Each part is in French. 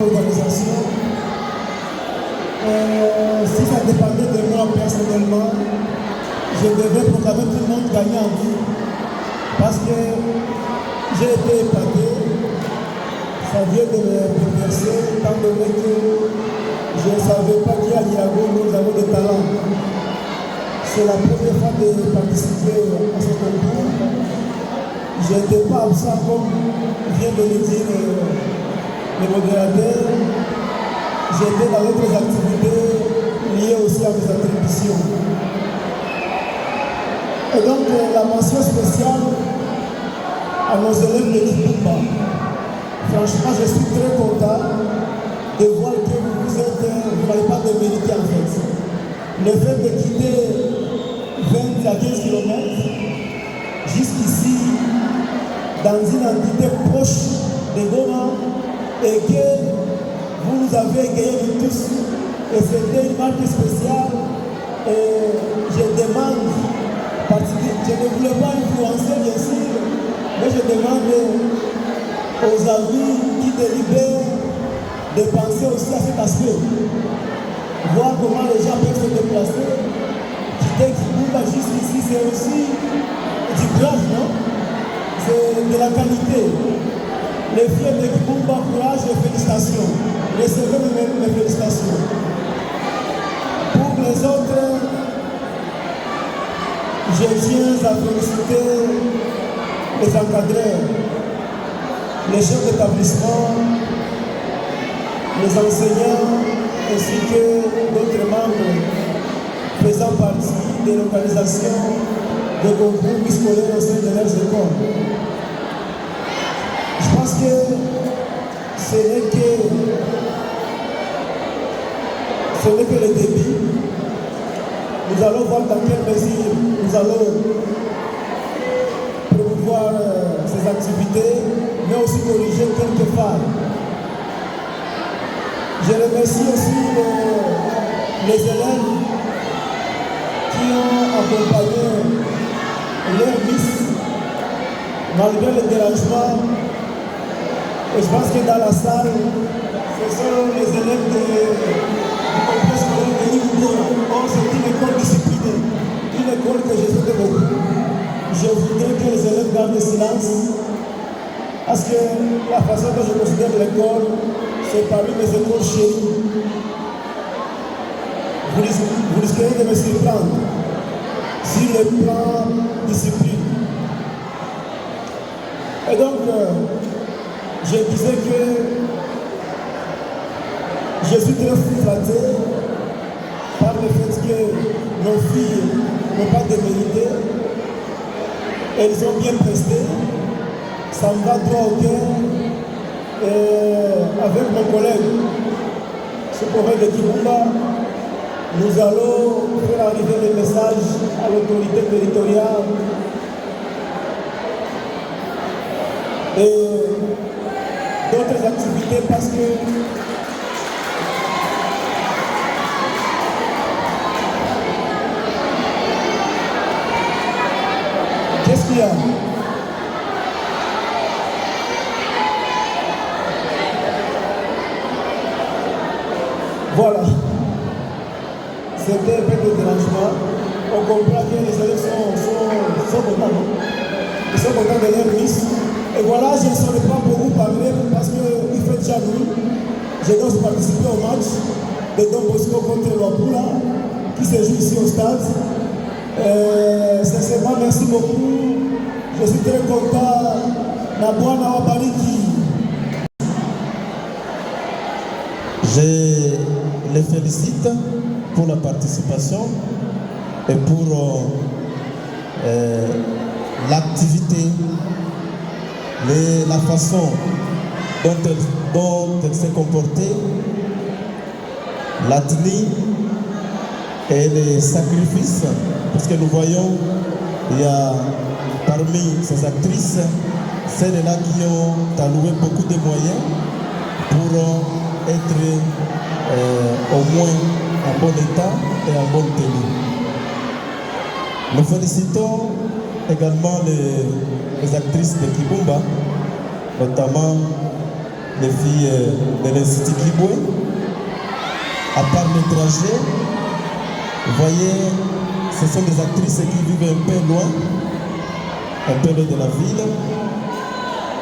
Organisation. Si ça dépendait de moi personnellement, je devais proclamer tout le monde gagnant. Parce que j'ai été épaté, ça vient de me bouleverser, étant donné que je ne savais pas qu'à Niago, nous avons des talents. C'est la première fois de participer à ce concours. Je n'étais pas absent comme vient de le dire le modérateur. J'étais dans d'autres activités liées aussi à mes attributions. Et donc la mention spéciale à nos élèves de Kibumba. Franchement, je suis très content de voir que vous n'avez pas de mérité en fait. Le fait de quitter 20 à 15 km jusqu'ici, dans une entité proche de Goma, et que vous nous avez gagné de tous. Et c'était une marque spéciale. Et je demande, je ne voulais pas influencer bien sûr, mais je demande aux amis qui délibèrent de penser aussi à cet aspect. Voir comment les gens peuvent se déplacer. Quitter Kibumba jusqu'ici, c'est aussi du courage, non? C'est de la qualité. Les filles de Kibumba, courage et félicitations. Recevez mes félicitations. Pour les autres, je tiens à féliciter les encadreurs, les chefs d'établissement, les enseignants, ainsi que d'autres membres faisant partie de l'organisation des concours scolaires au sein de leurs écoles. Je pense que ce n'est que le début. Nous allons voir dans quelle mesure nous allons promouvoir ces activités, mais aussi corriger quelques failles. Je remercie aussi les élèves qui ont accompagné leur Miss malgré le dérangement. Et je pense que dans la salle, ce sont les élèves du complexe scolaire de Niboura. Or, c'est une école disciplinée, une école que je souhaite beaucoup. Je voudrais que les élèves gardent le silence, parce que la façon dont je considère l'école, c'est parmi mes écoles chéries. Vous risquerez de me surprendre sur le plan discipline. Et donc, je disais que je suis très flatté par le fait que nos filles n'ont pas démérité. Elles ont bien presté. Ça me va droit au cœur. Et avec mon collègue, ce prophète de Kibumba, nous allons faire arriver le message à l'autorité territoriale. Et d'autres activités parce que qu'est-ce qu'il y a? Voilà. C'était un peu de dérangement. On comprend que les élèves sont contents. Ils sont contents de leur Miss. Et voilà, je ne saurais pas beaucoup parler parce qu'il fait déjà nuit. Je dois participer au match de Don Bosco contre Luapula qui se joue ici au stade. Sincèrement, merci beaucoup. Je suis très content. Nabwana Wabariki. Je les félicite pour la participation et pour l'activité, la façon dont elle s'est comportée, la tenue et les sacrifices, parce que nous voyons, il y a parmi ces actrices, celles-là qui ont alloué beaucoup de moyens pour être au moins en bon état et en bonne tenue. Nous félicitons également les actrices de Kibumba, notamment les filles de l'Institut Kibwe. À part le trajet, vous voyez, ce sont des actrices qui vivent un peu loin de la ville.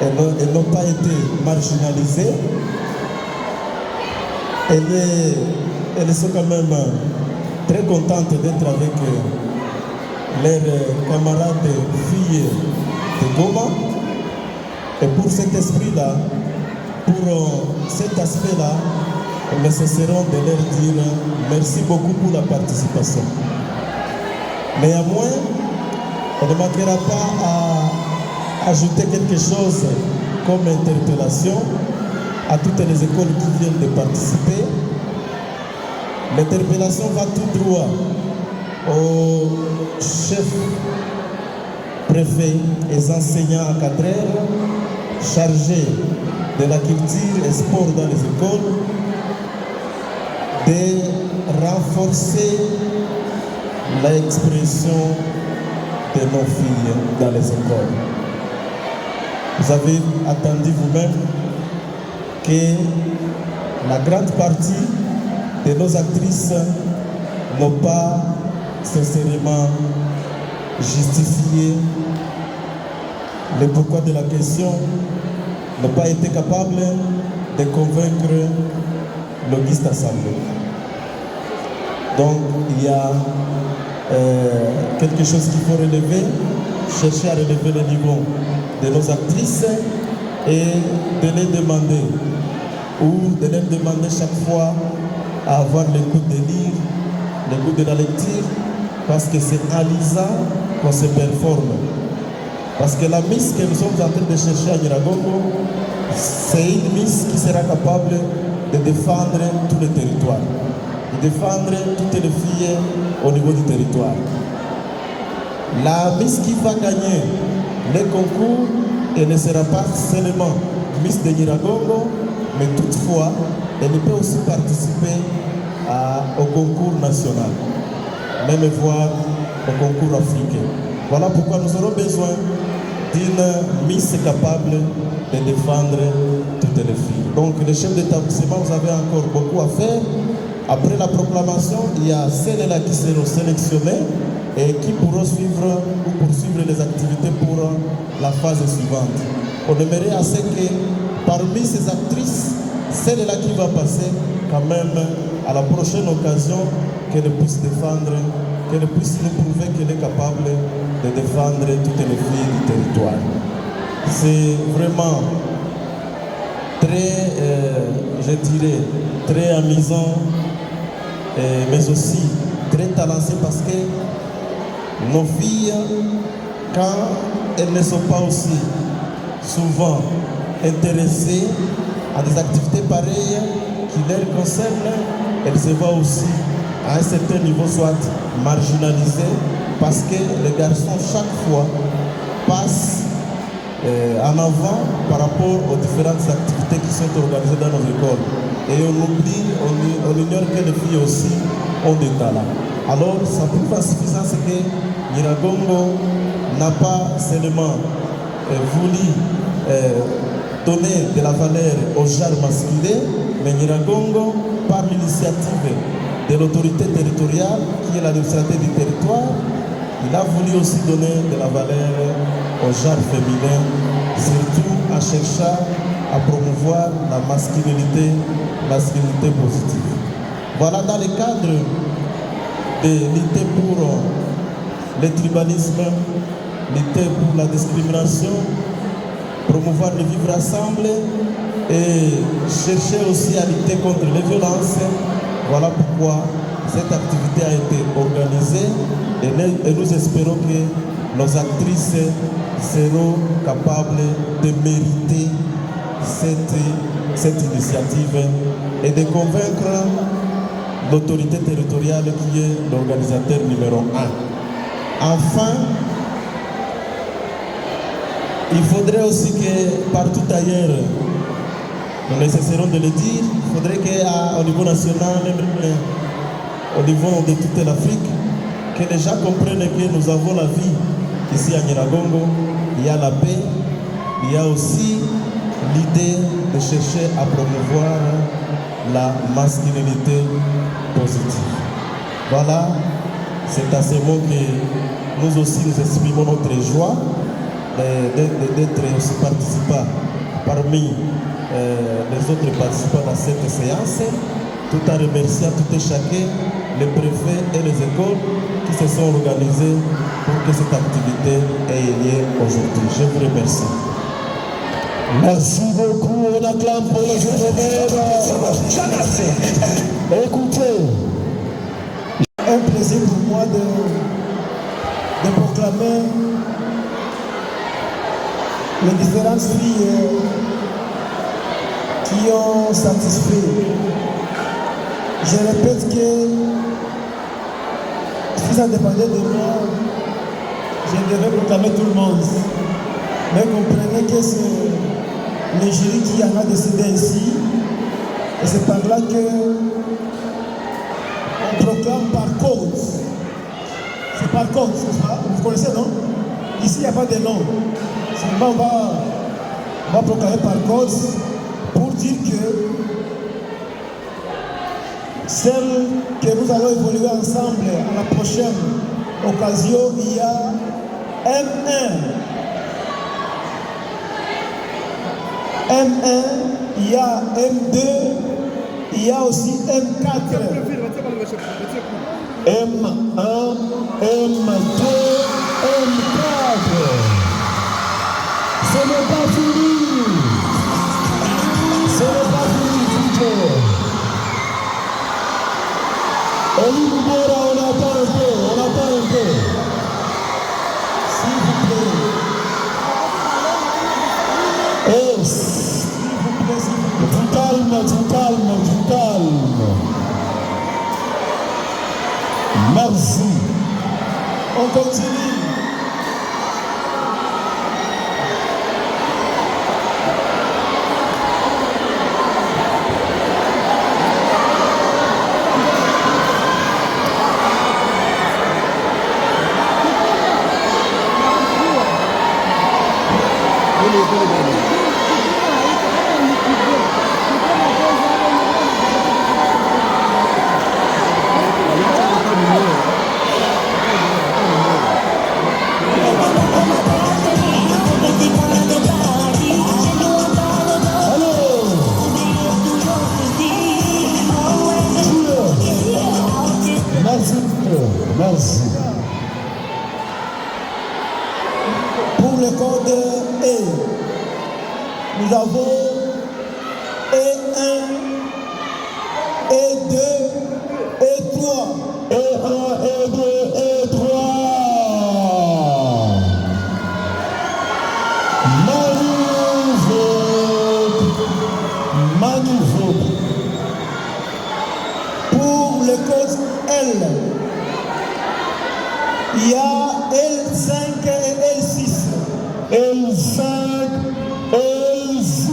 Elles n'ont pas été marginalisées. Elles sont quand même très contentes d'être avec leurs camarades filles de Goma. Et pour cet esprit-là, pour cet aspect-là, nous cesserons de leur dire merci beaucoup pour la participation. Néanmoins, on ne manquera pas à ajouter quelque chose comme interpellation à toutes les écoles qui viennent de participer. L'interpellation va tout droit aux chefs, préfets et enseignants encadreurs chargés de la culture et sport dans les écoles, de renforcer l'expression de nos filles dans les écoles. Vous avez attendu vous-même que la grande partie de nos actrices n'ont pas sincèrement justifié le pourquoi de la question, n'ont pas été capables de convaincre l'Auguste Assemblée. Donc il y a quelque chose qu'il faut relever, chercher à relever le niveau de nos actrices et de les demander, ou de leur demander chaque fois à avoir le goût de lire, le goût de la lecture, parce que c'est en lisant qu'on se performe. Parce que la Miss que nous sommes en train de chercher à Nyiragongo, c'est une Miss qui sera capable de défendre tout le territoire, de défendre toutes les filles au niveau du territoire. La Miss qui va gagner le concours, elle ne sera pas seulement Miss de Nyiragongo, mais toutefois, elle peut aussi participer au concours national, même voire au concours africain. Voilà pourquoi nous aurons besoin d'une Miss capable de défendre toutes les filles. Donc, le chef d'établissement, vous avez encore beaucoup à faire. Après la proclamation, il y a celles-là qui seront sélectionnées et qui pourront suivre ou poursuivre les activités pour la phase suivante. On aimerait à ce que parmi ces actrices, celle-là qui va passer quand même à la prochaine occasion, qu'elle puisse défendre, qu'elle puisse nous prouver qu'elle est capable de défendre toutes les filles du territoire. C'est vraiment très, je dirais, très amusant, mais aussi très talentueux parce que nos filles, quand elles ne sont pas aussi souvent intéressées à des activités pareilles qui les concernent, elles se voient aussi à un certain niveau soit marginalisées parce que les garçons chaque fois passent en avant par rapport aux différentes activités qui sont organisées dans nos écoles. Et on oublie, on ignore que les filles aussi ont des talents. Alors, ça prouve en suffisance que Nyiragongo n'a pas seulement voulu donner de la valeur au genre masculin, mais Nyiragongo, par l'initiative de l'autorité territoriale, qui est l'administrateur du territoire, il a voulu aussi donner de la valeur au genre féminin, surtout en cherchant à promouvoir la masculinité positive. Voilà, dans le cadre de lutter pour le tribalisme, lutter pour la discrimination, promouvoir le vivre ensemble et chercher aussi à lutter contre les violences. Voilà pourquoi cette activité a été organisée et nous espérons que nos actrices seront capables de mériter cette initiative et de convaincre l'autorité territoriale qui est l'organisateur numéro 1. Enfin, il faudrait aussi que partout ailleurs, nous essaierons de le dire, il faudrait qu'au niveau national, même au niveau de toute l'Afrique, que les gens comprennent que nous avons la vie ici à Nyiragongo, il y a la paix, il y a aussi l'idée de chercher à promouvoir la masculinité positive. Voilà, c'est à ces mots que nous aussi nous exprimons notre joie d'être aussi participants parmi les autres participants dans cette séance, tout en remerciant tout et chacun, les préfets et les écoles qui se sont organisés pour que cette activité ait lieu aujourd'hui. Je vous remercie. Merci beaucoup, on acclame pour le journée. Écoutez, un plaisir pour moi de proclamer les différentes filles qui ont satisfait. Je répète que si ça dépendait de moi, je devrais proclamer tout le monde. Mais comprenez que c'est le jury qui en a décidé ainsi. Et c'est par là que on proclame par code. C'est par code, c'est ça? Vous connaissez, non? Ici, il n'y a pas de nom. Seulement, on va proclamer par code pour dire que celle que nous allons évoluer ensemble à la prochaine occasion, il y a M1. M1, il y a M2, il y a aussi M4. M1, M2, M4. Ce n'est pas fini. Ce n'est pas fini, DJ. Olivera, on attend un peu, on attend un peu. S'il vous plaît. Et S'il vous plaît, s'il vous plaît. du calme, du calme, du calme. Merci. On continue. Merci. Pour le code E, nous avons E1, E2, E3. E1, E2, E3. Magnifique. Pour le code L, il y a L5 et L6. L5, L6.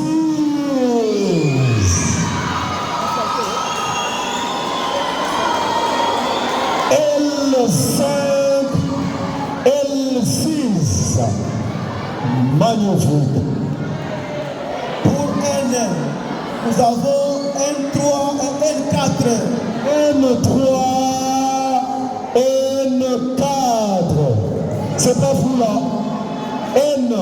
L5, L6. Magnifique. Pour N, nous avons N3 et N4. N3, N4. C'est pas vous là. N.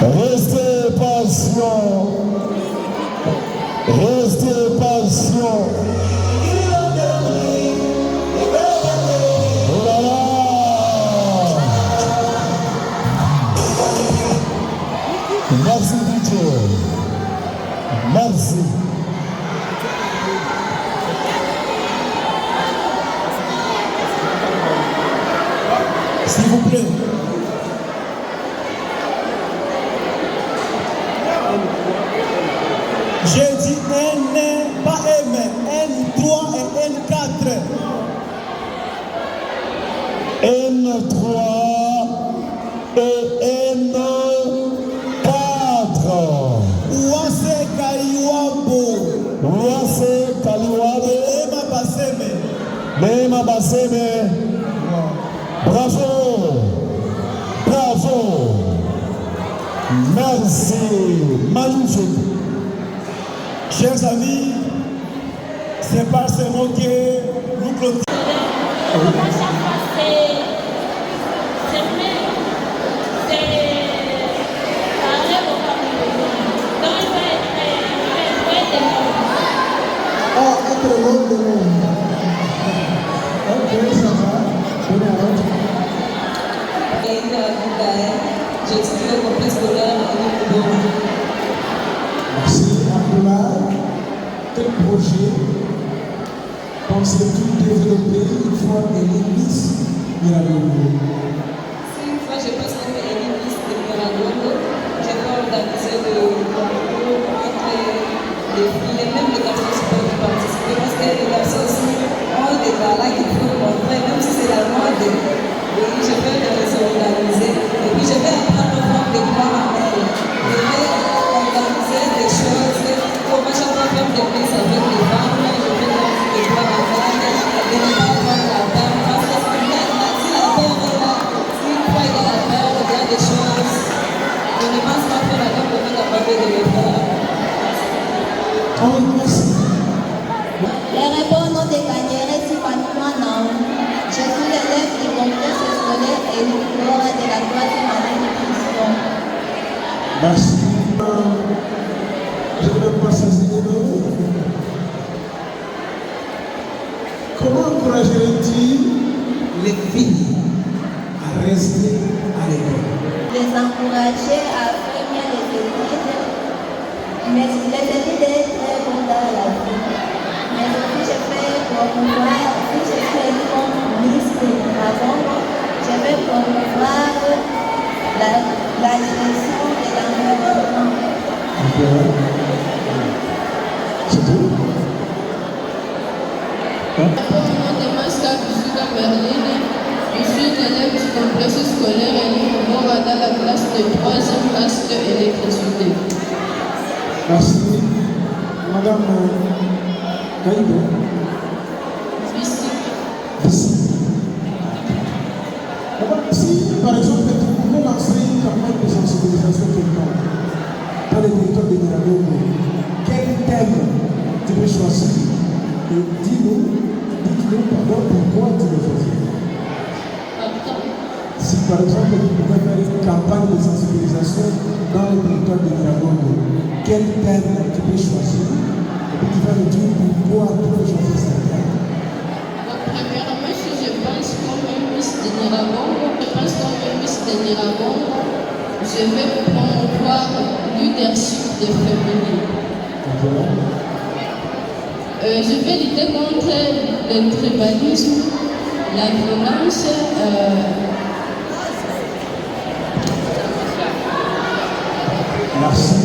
Restez patient. Restez patient. Voilà. Merci DJ. Merci. S'il vous plaît. J'ai dit N, pas M, N3 et N4. N3 et N4. Ouase Kaliwabo. Et Vraiment, Bassene. Bravo. Bravo. Merci. Magnifique. Chers amis, c'est par ces mots que nous clôturons. J'étudie au complexe scolaire à Libourg. Merci Abdoulaye. Quel projet pensez-vous développer une fois Église Miragongo? Si une fois je pense que l'Église de Miragongo, je vais organiser le concours entre les filles et même les garçons peuvent participer parce que les garçons aussi ont des talents qu'il faut montrer, même si c'est la mode. Oui, je vais les organiser et puis je vais apprendre à faire des gloires en elle. Je vais organiser des choses, comment je peux faire des prises avec les femmes, je vais faire des gloires en elle, de ne pas prendre la peur, parce que si la peur est là, si une fois il y a la peur, il y a des choses, je ne pense pas que la peur est capable de le faire. Les réponses non déclarées si parfois non. Je suis l'élève du complexe scolaire et Laura de la 3e année de prison. Merci. Je ne vais pas s'assigner de vous. Comment encouragerais-tu les filles à rester à l'école? Les encourager à faire bien les études, mais les études est très bon dans la vie. Mais aussi je fais promouvoir, si je fais comme Miss Dragon, je vais promouvoir la gestion de l'environnement. C'est tout? Mon nom est Maska Bisuka Merline. Je suis une élève du complexe scolaire et nous dans la classe de 3e classe de électricité. Merci. Madame Gaïdo. Si, par exemple, tu pouvais lancer une campagne de sensibilisation quelconque dans les territoires de Miragongo, quel thème tu veux choisir? Et dites-nous pourquoi tu veux choisir. Si par exemple tu pouvais faire une campagne de sensibilisation dans les territoires de Miragongo, quel thème tu peux choisir? Et puis tu vas nous dire pourquoi tu veux choisir ce thème. Premièrement, si je pense comme une Miss de Niragongo, je vais promouvoir le leadership des féminines. Je vais lutter contre le tribalisme, la violence, Merci.